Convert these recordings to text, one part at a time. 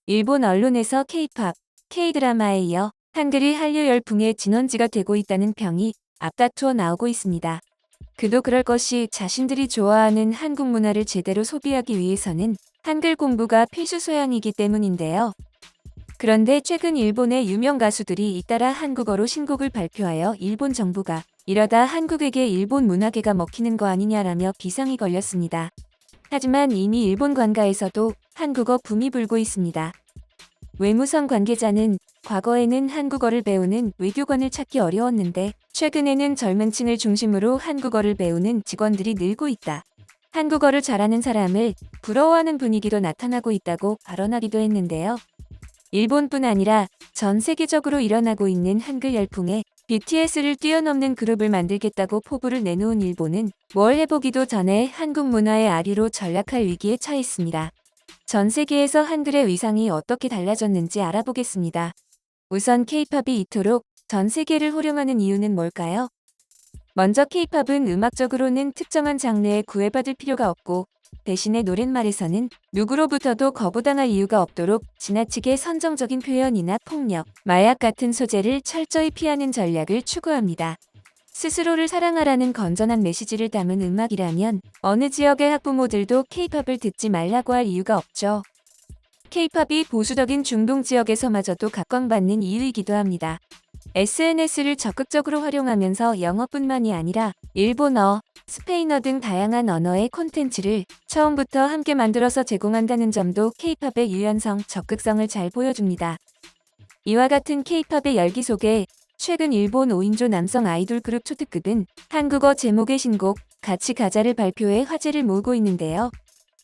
일본 언론에서 K-팝, K-드라마에 이어 한글이 한류 열풍의 진원지가 되고 있다는 평이 앞다투어 나오고 있습니다. 그도 그럴 것이 자신들이 좋아하는 한국 문화를 제대로 소비하기 위해서는 한글 공부가 필수 소양이기 때문인데요. 그런데 최근 일본의 유명 가수들이 잇따라 한국어로 신곡을 발표하여 일본 정부가 이러다 한국에게 일본 문화계가 먹히는 거 아니냐라며 비상이 걸렸습니다. 하지만 이미 일본 관가에서도 한국어 붐이 불고 있습니다. 외무성 관계자는 과거에는 한국어를 배우는 외교관을 찾기 어려웠는데 최근에는 젊은 층을 중심으로 한국어를 배우는 직원들이 늘고 있다. 한국어를 잘하는 사람을 부러워하는 분위기도 나타나고 있다고 발언하기도 했는데요. 일본뿐 아니라 전 세계적으로 일어나고 있는 한글 열풍에 BTS를 뛰어넘는 그룹을 만들겠다고 포부를 내놓은 일본은 뭘 해보기도 전에 한국 문화의 아리로 전락할 위기에 처했습니다. 전 세계에서 한글의 위상이 어떻게 달라졌는지 알아보겠습니다. 우선 K-팝이 이토록 전 세계를 호령하는 이유는 뭘까요? 먼저 K-팝은 음악적으로는 특정한 장르에 구애받을 필요가 없고 대신에 노랫말에서는 누구로부터도 거부당할 이유가 없도록 지나치게 선정적인 표현이나 폭력, 마약 같은 소재를 철저히 피하는 전략을 추구합니다. 스스로를 사랑하라는 건전한 메시지를 담은 음악이라면 어느 지역의 학부모들도 K-팝을 듣지 말라고 할 이유가 없죠. K-팝이 보수적인 중동 지역에서마저도 각광받는 이유이기도 합니다. SNS를 적극적으로 활용하면서 영어뿐만이 아니라 일본어, 스페인어 등 다양한 언어의 콘텐츠를 처음부터 함께 만들어서 제공한다는 점도 K-팝의 유연성, 적극성을 잘 보여줍니다. 이와 같은 K-팝의 열기 속에 최근 일본 5인조 남성 아이돌 그룹 초특급은 한국어 제목의 신곡 같이 가자를 발표해 화제를 모으고 있는데요.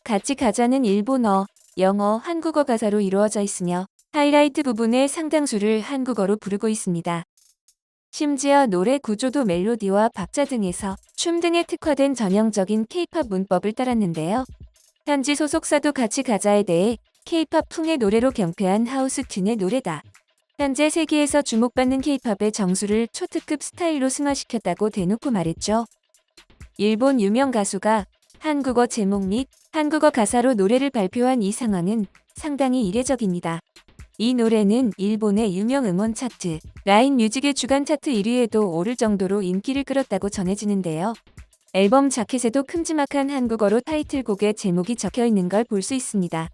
같이 가자는 일본어, 영어, 한국어 가사로 이루어져 있으며 하이라이트 부분의 상당수를 한국어로 부르고 있습니다. 심지어 노래 구조도 멜로디와 박자 등에서 춤 등에 특화된 전형적인 K-팝 문법을 따랐는데요. 현지 소속사도 같이 가자에 대해 K-팝 풍의 노래로 경폐한 하우스 튠의 노래다. 현재 세계에서 주목받는 K-팝의 정수를 초특급 스타일로 승화시켰다고 대놓고 말했죠. 일본 유명 가수가 한국어 제목 및 한국어 가사로 노래를 발표한 이 상황은 상당히 이례적입니다. 이 노래는 일본의 유명 음원 차트, 라인 뮤직의 주간 차트 1위에도 오를 정도로 인기를 끌었다고 전해지는데요. 앨범 자켓에도 큼지막한 한국어로 타이틀곡의 제목이 적혀 있는 걸 볼 수 있습니다.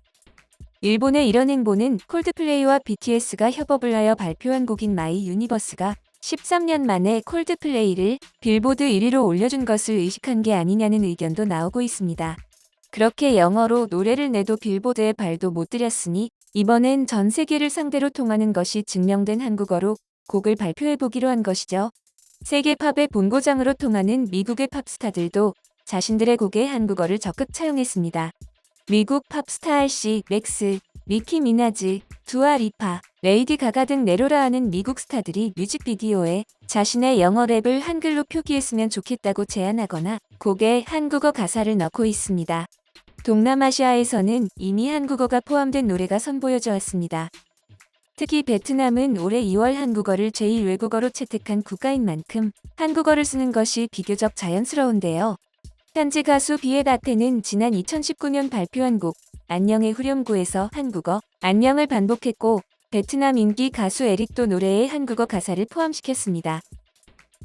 일본의 이런 행보는 콜드플레이와 BTS가 협업을 하여 발표한 곡인 마이 유니버스가 13년 만에 콜드플레이를 빌보드 1위로 올려준 것을 의식한 게 아니냐는 의견도 나오고 있습니다. 그렇게 영어로 노래를 내도 빌보드에 발도 못 들였으니 이번엔 전 세계를 상대로 통하는 것이 증명된 한국어로 곡을 발표해보기로 한 것이죠. 세계 팝의 본고장으로 통하는 미국의 팝스타들도 자신들의 곡에 한국어를 적극 차용했습니다. 미국 팝스타 RC, 맥스, 니키 미나즈, 두아 리파, 레이디 가가 등 내로라 하는 미국 스타들이 뮤직비디오에 자신의 영어 랩을 한글로 표기했으면 좋겠다고 제안하거나 곡에 한국어 가사를 넣고 있습니다. 동남아시아에서는 이미 한국어가 포함된 노래가 선보여져 왔습니다. 특히 베트남은 올해 2월 한국어를 제1외국어로 채택한 국가인 만큼 한국어를 쓰는 것이 비교적 자연스러운데요. 현지 가수 비에바테는 지난 2019년 발표한 곡 안녕의 후렴구에서 한국어 안녕을 반복했고 베트남 인기 가수 에릭도 노래에 한국어 가사를 포함시켰습니다.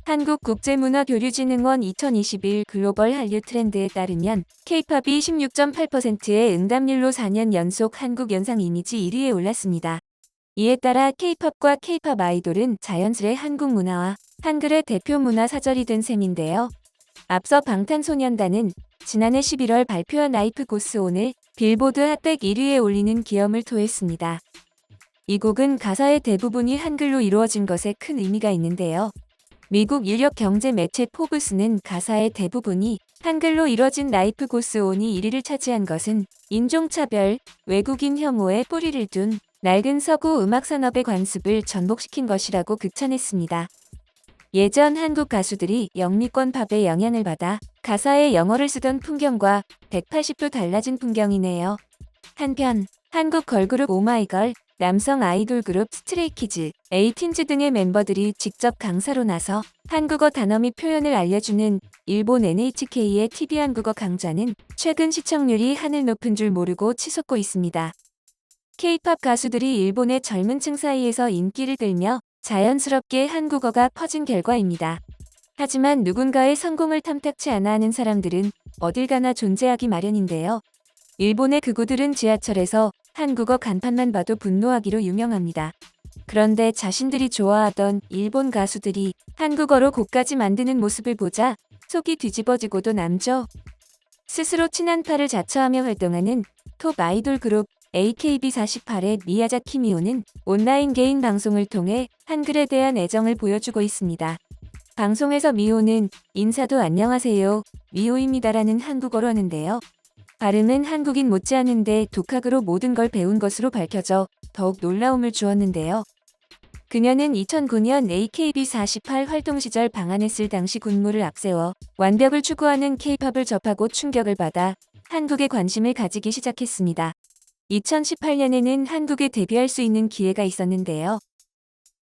한국국제문화교류진흥원 2021 글로벌 한류 트렌드에 따르면 K-팝이 16.8%의 응답률로 4년 연속 한국 연상 이미지 1위에 올랐습니다. 이에 따라 K-팝과 K-팝 아이돌은 자연스레 한국 문화와 한글의 대표 문화 사절이 된 셈인데요. 앞서 방탄소년단은 지난해 11월 발표한 라이프 고스 온을 빌보드 핫백 1위에 올리는 기염을 토했습니다. 이 곡은 가사의 대부분이 한글로 이루어진 것에 큰 의미가 있는데요. 미국 유력 경제 매체 포브스는 가사의 대부분이 한글로 이뤄진 라이프 고스 온이 1위를 차지한 것은 인종차별, 외국인 혐오에 뿌리를 둔 낡은 서구 음악산업의 관습을 전복시킨 것이라고 극찬했습니다. 예전 한국 가수들이 영미권 팝의 영향을 받아 가사에 영어를 쓰던 풍경과 180도 달라진 풍경이네요. 한편 한국 걸그룹 오마이걸, 남성 아이돌 그룹 스트레이키즈, 에이틴즈 등의 멤버들이 직접 강사로 나서 한국어 단어 및 표현을 알려주는 일본 NHK의 TV 한국어 강좌는 최근 시청률이 하늘 높은 줄 모르고 치솟고 있습니다. K-팝 가수들이 일본의 젊은 층 사이에서 인기를 끌며 자연스럽게 한국어가 퍼진 결과입니다. 하지만 누군가의 성공을 탐탁치 않아 하는 사람들은 어딜 가나 존재하기 마련인데요. 일본의 극우들은 지하철에서 한국어 간판만 봐도 분노하기로 유명합니다. 그런데 자신들이 좋아하던 일본 가수들이 한국어로 곡까지 만드는 모습을 보자 속이 뒤집어지고도 남죠. 스스로 친한파를 자처하며 활동하는 톱 아이돌 그룹 AKB48의 미야자키 미호는 온라인 개인 방송을 통해 한글에 대한 애정을 보여주고 있습니다. 방송에서 미호는 인사도 안녕하세요, 미호입니다라는 한국어로 하는데요. 발음은 한국인 못지않은데 독학으로 모든 걸 배운 것으로 밝혀져 더욱 놀라움을 주었는데요. 그녀는 2009년 AKB48 활동 시절 방한했을 당시 군무를 앞세워 완벽을 추구하는 K-팝을 접하고 충격을 받아 한국에 관심을 가지기 시작했습니다. 2018년에는 한국에 데뷔할 수 있는 기회가 있었는데요.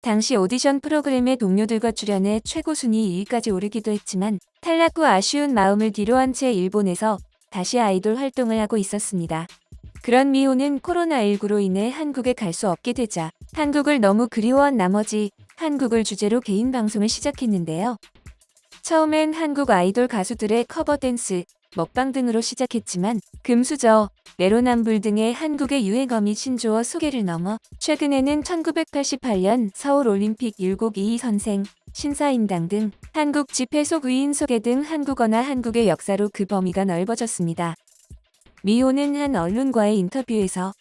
당시 오디션 프로그램에 동료들과 출연해 최고 순위 2위까지 오르기도 했지만 탈락 후 아쉬운 마음을 뒤로한 채 일본에서 다시 아이돌 활동을 하고 있었습니다. 그런 미호는 코로나19로 인해 한국에 갈 수 없게 되자 한국을 너무 그리워한 나머지 한국을 주제로 개인 방송을 시작했는데요. 처음엔 한국 아이돌 가수들의 커버 댄스, 먹방 등으로 시작했지만 금수저, 내로남불 등의 한국의 유행어 및 신조어 소개를 넘어 최근에는 1988년 서울올림픽 율곡 이희 선생, 신사임당 등 한국 집회 속 위인 소개 등 한국어나 한국의 역사로 그 범위가 넓어졌습니다. 미호는 한 언론과의 인터뷰에서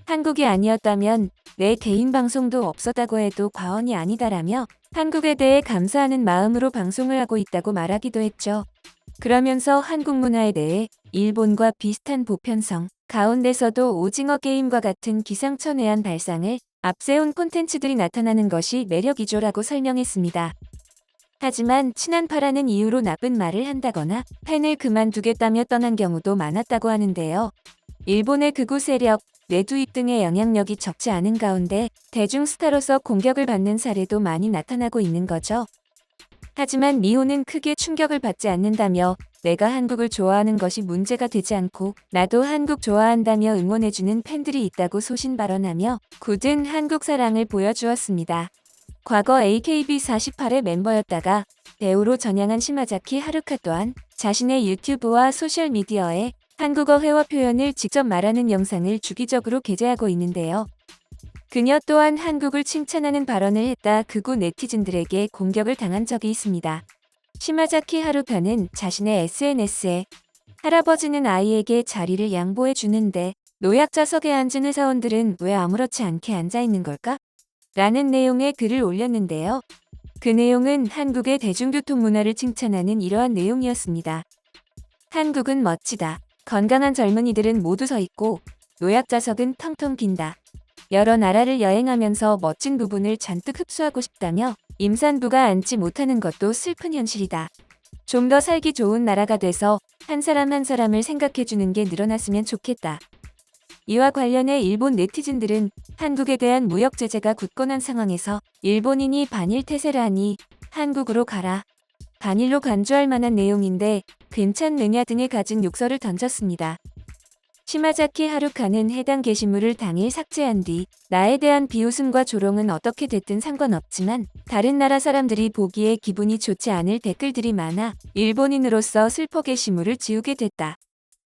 한국이 아니었다면 내 개인 방송도 없었다고 해도 과언이 아니다라며 한국에 대해 감사하는 마음으로 방송을 하고 있다고 말하기도 했죠. 그러면서 한국 문화에 대해 일본과 비슷한 보편성, 가운데서도 오징어 게임과 같은 기상천외한 발상을 앞세운 콘텐츠들이 나타나는 것이 매력이죠라고 설명했습니다. 하지만 친한파라는 이유로 나쁜 말을 한다거나 팬을 그만두겠다며 떠난 경우도 많았다고 하는데요. 일본의 극우 세력, 뇌두입 등의 영향력이 적지 않은 가운데 대중스타로서 공격을 받는 사례도 많이 나타나고 있는 거죠. 하지만 미호는 크게 충격을 받지 않는다며 내가 한국을 좋아하는 것이 문제가 되지 않고 나도 한국 좋아한다며 응원해주는 팬들이 있다고 소신 발언하며 굳은 한국 사랑을 보여주었습니다. 과거 AKB48의 멤버였다가 배우로 전향한 시마자키 하루카 또한 자신의 유튜브와 소셜미디어에 한국어 회화 표현을 직접 말하는 영상을 주기적으로 게재하고 있는데요. 그녀 또한 한국을 칭찬하는 발언을 했다 극우 네티즌들에게 공격을 당한 적이 있습니다. 시마자키 하루카는 자신의 SNS에 할아버지는 아이에게 자리를 양보해 주는데 노약자석에 앉은 회사원들은 왜 아무렇지 않게 앉아 있는 걸까? 라는 내용의 글을 올렸는데요. 그 내용은 한국의 대중교통 문화를 칭찬하는 이러한 내용이었습니다. 한국은 멋지다. 건강한 젊은이들은 모두 서 있고 노약자석은 텅텅 빈다. 여러 나라를 여행하면서 멋진 부분을 잔뜩 흡수하고 싶다며 임산부가 앉지 못하는 것도 슬픈 현실이다. 좀 더 살기 좋은 나라가 돼서 한 사람 한 사람을 생각해주는 게 늘어났으면 좋겠다. 이와 관련해 일본 네티즌들은 한국에 대한 무역 제재가 굳건한 상황에서 일본인이 반일 태세를 하니 한국으로 가라. 반일로 간주할 만한 내용인데 괜찮느냐 등의 갖은 욕설을 던졌습니다. 시마자키 하루카는 해당 게시물을 당일 삭제한 뒤 나에 대한 비웃음과 조롱은 어떻게 됐든 상관없지만 다른 나라 사람들이 보기에 기분이 좋지 않을 댓글들이 많아 일본인으로서 슬퍼 게시물을 지우게 됐다.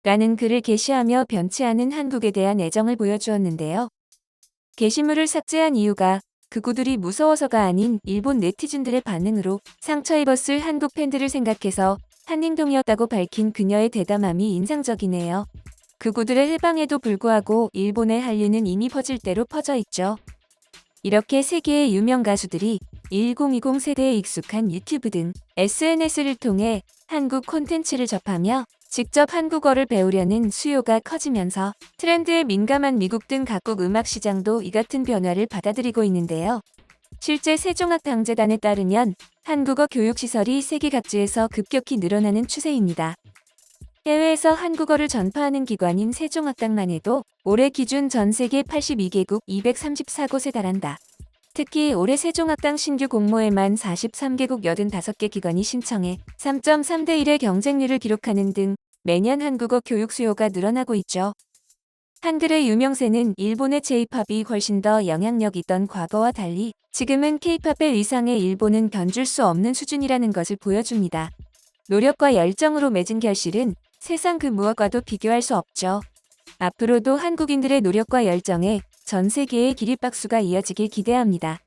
라는 글을 게시하며 변치 않은 한국에 대한 애정을 보여주었는데요. 게시물을 삭제한 이유가 극우들이 무서워서가 아닌 일본 네티즌들의 반응으로 상처 입었을 한국 팬들을 생각해서 한 행동이었다고 밝힌 그녀의 대담함이 인상적이네요. 극우들의 해방에도 불구하고 일본의 한류는 이미 퍼질 대로 퍼져 있죠. 이렇게 세계의 유명 가수들이 1020 세대에 익숙한 유튜브 등 SNS를 통해 한국 콘텐츠를 접하며 직접 한국어를 배우려는 수요가 커지면서 트렌드에 민감한 미국 등 각국 음악 시장도 이 같은 변화를 받아들이고 있는데요. 실제 세종학당재단에 따르면 한국어 교육시설이 세계 각지에서 급격히 늘어나는 추세입니다. 해외에서 한국어를 전파하는 기관인 세종학당만 해도 올해 기준 전 세계 82개국 234곳에 달한다. 특히 올해 세종학당 신규 공모에만 43개국 85개 기관이 신청해 3.3대 1의 경쟁률을 기록하는 등 매년 한국어 교육 수요가 늘어나고 있죠. 한글의 유명세는 일본의 J-팝이 훨씬 더 영향력 있던 과거와 달리 지금은 K-팝의 위상에 일본은 견줄 수 없는 수준이라는 것을 보여줍니다. 노력과 열정으로 맺은 결실은 세상 그 무엇과도 비교할 수 없죠. 앞으로도 한국인들의 노력과 열정에 전 세계의 기립박수가 이어지길 기대합니다.